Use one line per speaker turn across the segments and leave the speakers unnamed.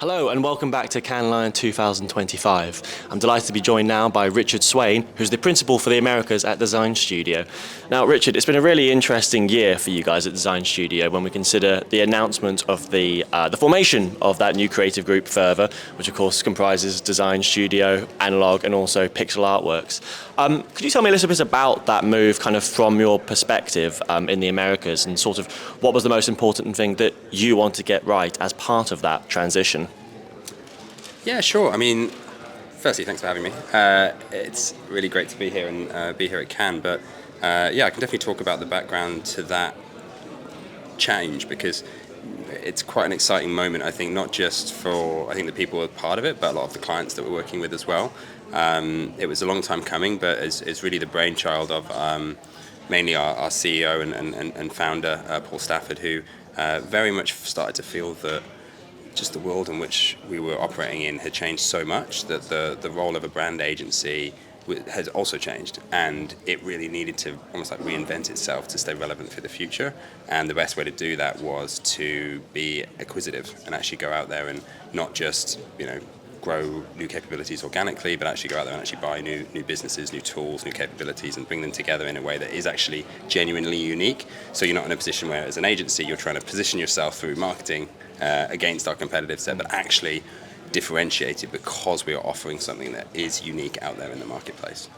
Hello and welcome back to Cannes Lion 2025. I'm delighted to be joined now by Richard Swain, who's the principal for the Americas at DesignStudio. Now, Richard, it's been a really interesting year for you guys at DesignStudio when we consider the announcement of the formation of that new creative group further, which of course comprises DesignStudio, Analog, and also Pixel Artworks. Could you tell me a little bit about that move, kind of from your perspective in the Americas, and sort of what was the most important thing that you want to get right as part of that transition?
Yeah, sure. I mean, firstly, thanks for having me. It's really great to be here and be here at Cannes. But yeah, I can definitely talk about the background to that change because it's quite an exciting moment, I think, not just for, I think, the people who are part of it, but a lot of the clients that we're working with as well. It was a long time coming, but it's really the brainchild of mainly our CEO and founder, Paul Stafford, who very much started to feel that just the world in which we were operating in had changed so much that the role of a brand agency has also changed, and it really needed to almost like reinvent itself to stay relevant for the future. And the best way to do that was to be acquisitive and actually go out there and not just grow new capabilities organically, but actually go out there and actually buy new businesses, new tools, new capabilities, and bring them together in a way that is actually genuinely unique. So you're not in a position where, as an agency, you're trying to position yourself through marketing against our competitive set, but actually differentiated because we are offering something that is unique out there in the marketplace.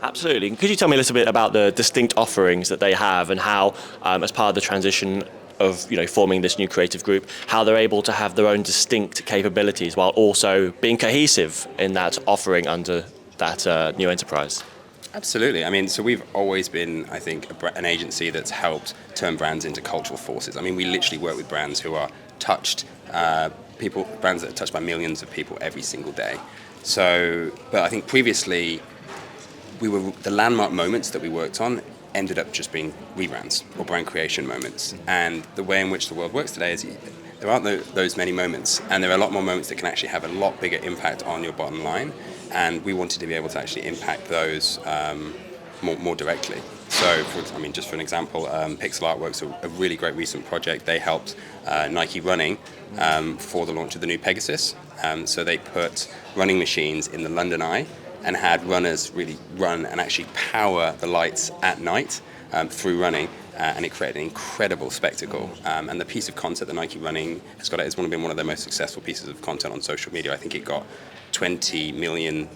Absolutely. Could you tell me a little bit about the distinct offerings that they have and how, as part of the transition of forming this new creative group, how they're able to have their own distinct capabilities while also being cohesive in that offering under that new enterprise?
Absolutely. I mean, so we've always been, I think, an agency that's helped turn brands into cultural forces. I mean, we literally work with brands who are touched, brands that are touched by millions of people every single day. So, but I think previously, the landmark moments that we worked on ended up just being rebrands or brand creation moments. And the way in which the world works today is there aren't those many moments, and there are a lot more moments that can actually have a lot bigger impact on your bottom line. And we wanted to be able to actually impact those more directly. So, just for an example, Pixel Artworks, a really great recent project. They helped Nike Running for the launch of the new Pegasus. So they put running machines in the London Eye and had runners really run and actually power the lights at night through running. And it created an incredible spectacle. And the piece of content that Nike Running has got, it's been one of their most successful pieces of content on social media. I think it got 20 million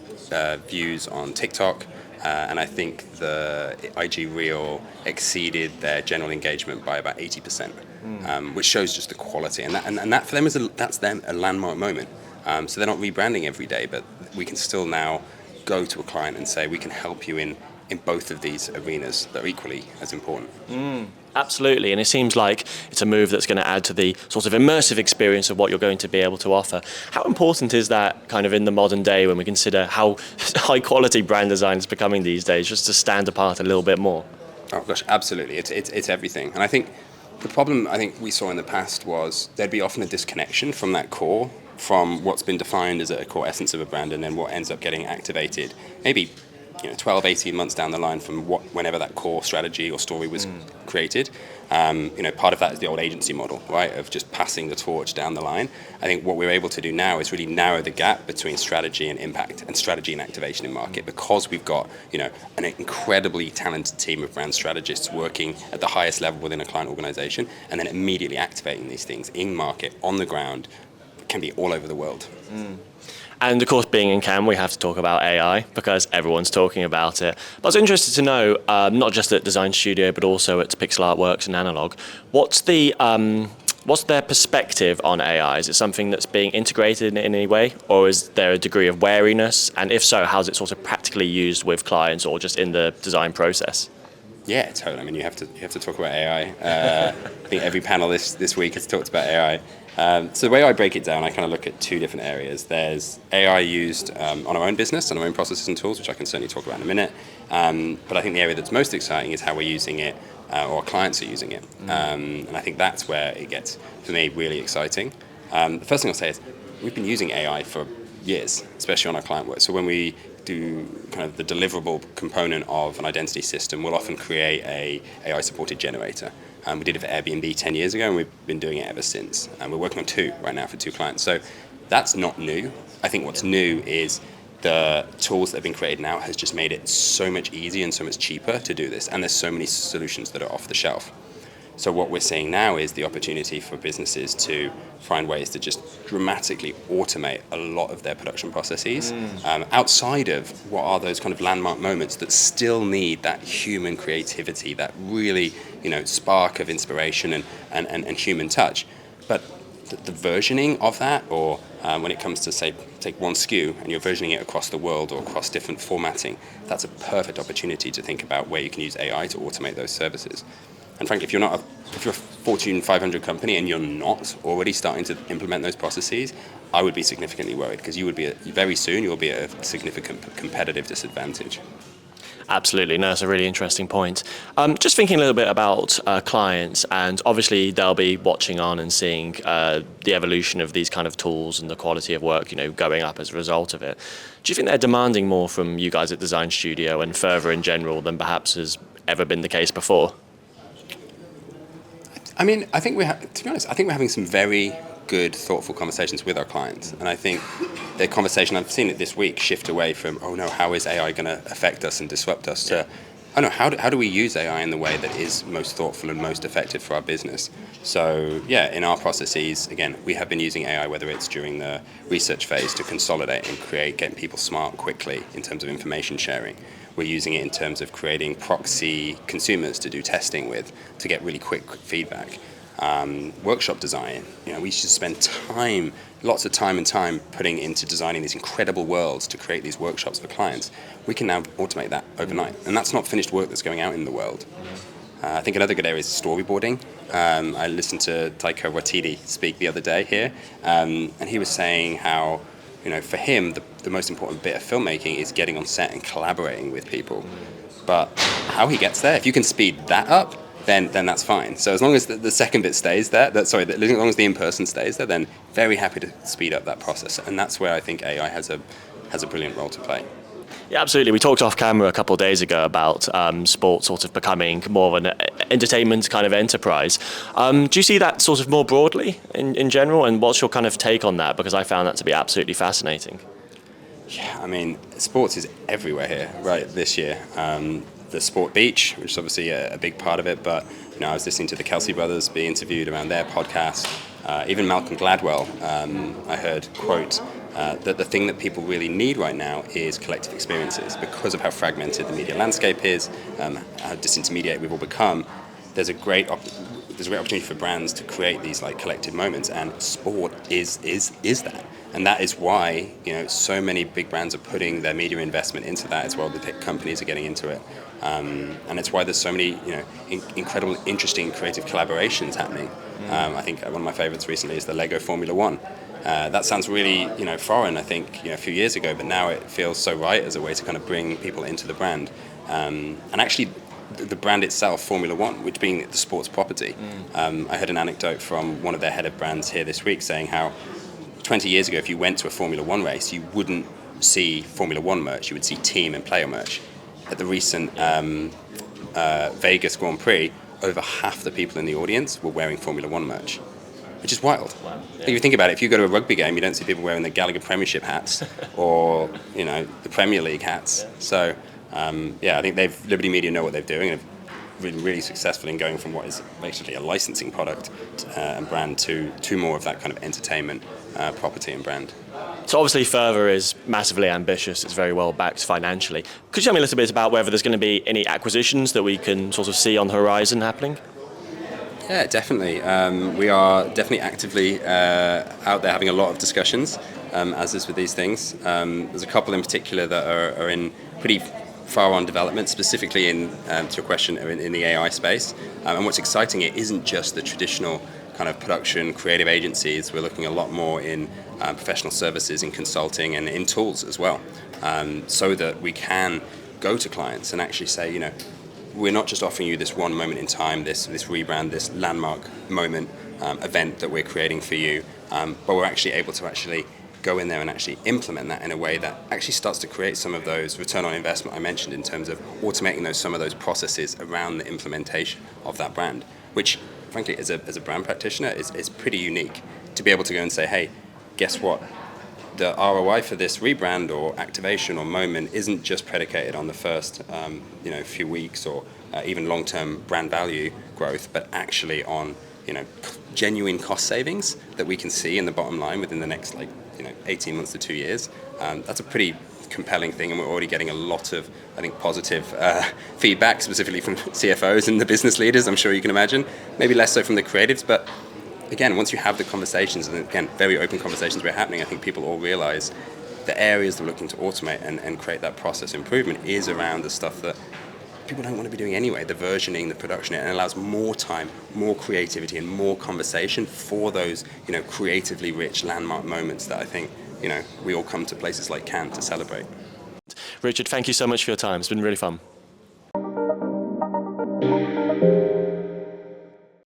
views on TikTok. And I think the IG Reel exceeded their general engagement by about 80%, which shows just the quality. And that for them that's a landmark moment. So they're not rebranding every day, but we can still now go to a client and say we can help you in both of these arenas that are equally as important.
Absolutely, and it seems like it's a move that's going to add to the sort of immersive experience of what you're going to be able to offer. How important is that kind of in the modern day when we consider how high quality brand design is becoming these days, just to stand apart a little bit more?
Oh gosh, absolutely. It's everything. And I think the problem we saw in the past was there'd be often a disconnection from that core, from what's been defined as a core essence of a brand, and then what ends up getting activated maybe 12, 18 months down the line from whenever that core strategy or story was created. Part of that is the old agency model, right, of just passing the torch down the line. I think what we're able to do now is really narrow the gap between strategy and impact and strategy and activation in market, because we've got an incredibly talented team of brand strategists working at the highest level within a client organization, and then immediately activating these things in market, on the ground, can be all over the world.
And of course, being in Cannes, we have to talk about AI because everyone's talking about it. But I was interested to know, not just at DesignStudio, but also at Pixel Artworks and Analog, what's their perspective on AI? Is it something that's being integrated in any way, or is there a degree of wariness? And if so, how's it sort of practically used with clients or just in the design process?
Yeah, totally. I mean, you have to talk about AI. I think every panel this week has talked about AI. So the way I break it down, I kind of look at two different areas. There's AI used on our own business and our own processes and tools, which I can certainly talk about in a minute. But I think the area that's most exciting is how we're using it, or our clients are using it. And I think that's where it gets, for me, really exciting. The first thing I'll say is we've been using AI for years, especially on our client work. So when we do kind of the deliverable component of an identity system, we'll often create a AI-supported generator. We did it for Airbnb 10 years ago, and we've been doing it ever since. And we're working on 2 right now for 2 clients. So that's not new. I think what's new is the tools that have been created now has just made it so much easier and so much cheaper to do this. And there's so many solutions that are off the shelf. So what we're seeing now is the opportunity for businesses to find ways to just dramatically automate a lot of their production processes outside of what are those kind of landmark moments that still need that human creativity, that really, spark of inspiration and human touch. But the versioning of that, or when it comes to, say, take one SKU and you're versioning it across the world or across different formatting, that's a perfect opportunity to think about where you can use AI to automate those services. And frankly, if you're a Fortune 500 company and you're not already starting to implement those processes, I would be significantly worried, because you would be very soon you'll be at a significant competitive disadvantage.
Absolutely, no, that's a really interesting point. Just thinking a little bit about clients, and obviously they'll be watching on and seeing the evolution of these kind of tools and the quality of work, going up as a result of it. Do you think they're demanding more from you guys at DesignStudio and further in general than perhaps has ever been the case before?
I mean, I think to be honest, I think we're having some very good, thoughtful conversations with our clients. And I think the conversation, I've seen it this week, shift away from, oh no, how is AI going to affect us and disrupt us, to, oh no, how do we use AI in the way that is most thoughtful and most effective for our business? So yeah, in our processes, again, we have been using AI, whether it's during the research phase to consolidate and getting people smart quickly in terms of information sharing. We're using it in terms of creating proxy consumers to do testing with, to get really quick feedback. Workshop design, we should spend lots of time putting into designing these incredible worlds to create these workshops for clients. We can now automate that overnight, and that's not finished work that's going out in the world. I think another good area is storyboarding. I listened to Taika Waititi speak the other day here, and he was saying how, for him, the most important bit of filmmaking is getting on set and collaborating with people. But how he gets there, if you can speed that up, then that's fine. So as long as the second bit stays there, as long as the in-person stays there, then very happy to speed up that process. And that's where I think AI has a brilliant role to play.
Yeah, absolutely. We talked off camera a couple of days ago about sports sort of becoming more of an entertainment kind of enterprise. Do you see that sort of more broadly in general? And what's your kind of take on that? Because I found that to be absolutely fascinating.
Yeah, I mean, sports is everywhere here, right, this year. The Sport Beach, which is obviously a big part of it, but I was listening to the Kelsey brothers be interviewed around their podcast. Even Malcolm Gladwell, I heard quote that the thing that people really need right now is collective experiences, because of how fragmented the media landscape is, how disintermediated we've all become. There's a great opportunity for brands to create these collective moments, and sport is that. And that is why so many big brands are putting their media investment into that as well. The tech companies are getting into it, and it's why there's so many incredible, interesting, creative collaborations happening. I think one of my favorites recently is the Lego Formula One. That sounds really foreign, I think, a few years ago, but now it feels so right as a way to kind of bring people into the brand. And actually, the brand itself, Formula One, which being the sports property, I heard an anecdote from one of their head of brands here this week saying how 20 years ago, if you went to a Formula One race, you wouldn't see Formula One merch, you would see team and player merch. At the recent Vegas Grand Prix, over half the people in the audience were wearing Formula One merch, which is wild. Wow. Yeah. If you think about it, if you go to a rugby game, you don't see people wearing the Gallagher Premiership hats or the Premier League hats. Yeah. So I think Liberty Media know what they're doing and have been really successful in going from what is basically a licensing product and brand to more of that kind of entertainment property and brand.
So obviously Further is massively ambitious, it's very well backed financially. Could you tell me a little bit about whether there's going to be any acquisitions that we can sort of see on the horizon happening?
Yeah, definitely. We are definitely actively out there having a lot of discussions, as is with these things. There's a couple in particular that are in pretty far on development, specifically to your question, in the AI space. And what's exciting, it isn't just the traditional kind of production creative agencies. We're looking a lot more in professional services, in consulting, and in tools as well, so that we can go to clients and actually say, we're not just offering you this one moment in time, this rebrand, this landmark moment event that we're creating for you, but we're actually able to actually go in there and actually implement that in a way that actually starts to create some of those return on investment I mentioned in terms of automating some of those processes around the implementation of that brand. which frankly, as a brand practitioner, is pretty unique to be able to go and say, hey, guess what? The ROI for this rebrand or activation or moment isn't just predicated on the first few weeks or even long-term brand value growth, but actually on genuine cost savings that we can see in the bottom line within the next 18 months to 2 years. That's a pretty compelling thing, and we're already getting a lot of, I think, positive feedback, specifically from CFOs and the business leaders, I'm sure you can imagine. Maybe less so from the creatives, but again, once you have the conversations, and again, very open conversations were happening, I think people all realize the areas they're looking to automate and create that process improvement is around the stuff that people don't want to be doing anyway, the versioning, the production, and it allows more time, more creativity, and more conversation for those, creatively rich landmark moments that I think, we all come to places like Cannes to celebrate.
Richard, thank you so much for your time. It's been really fun.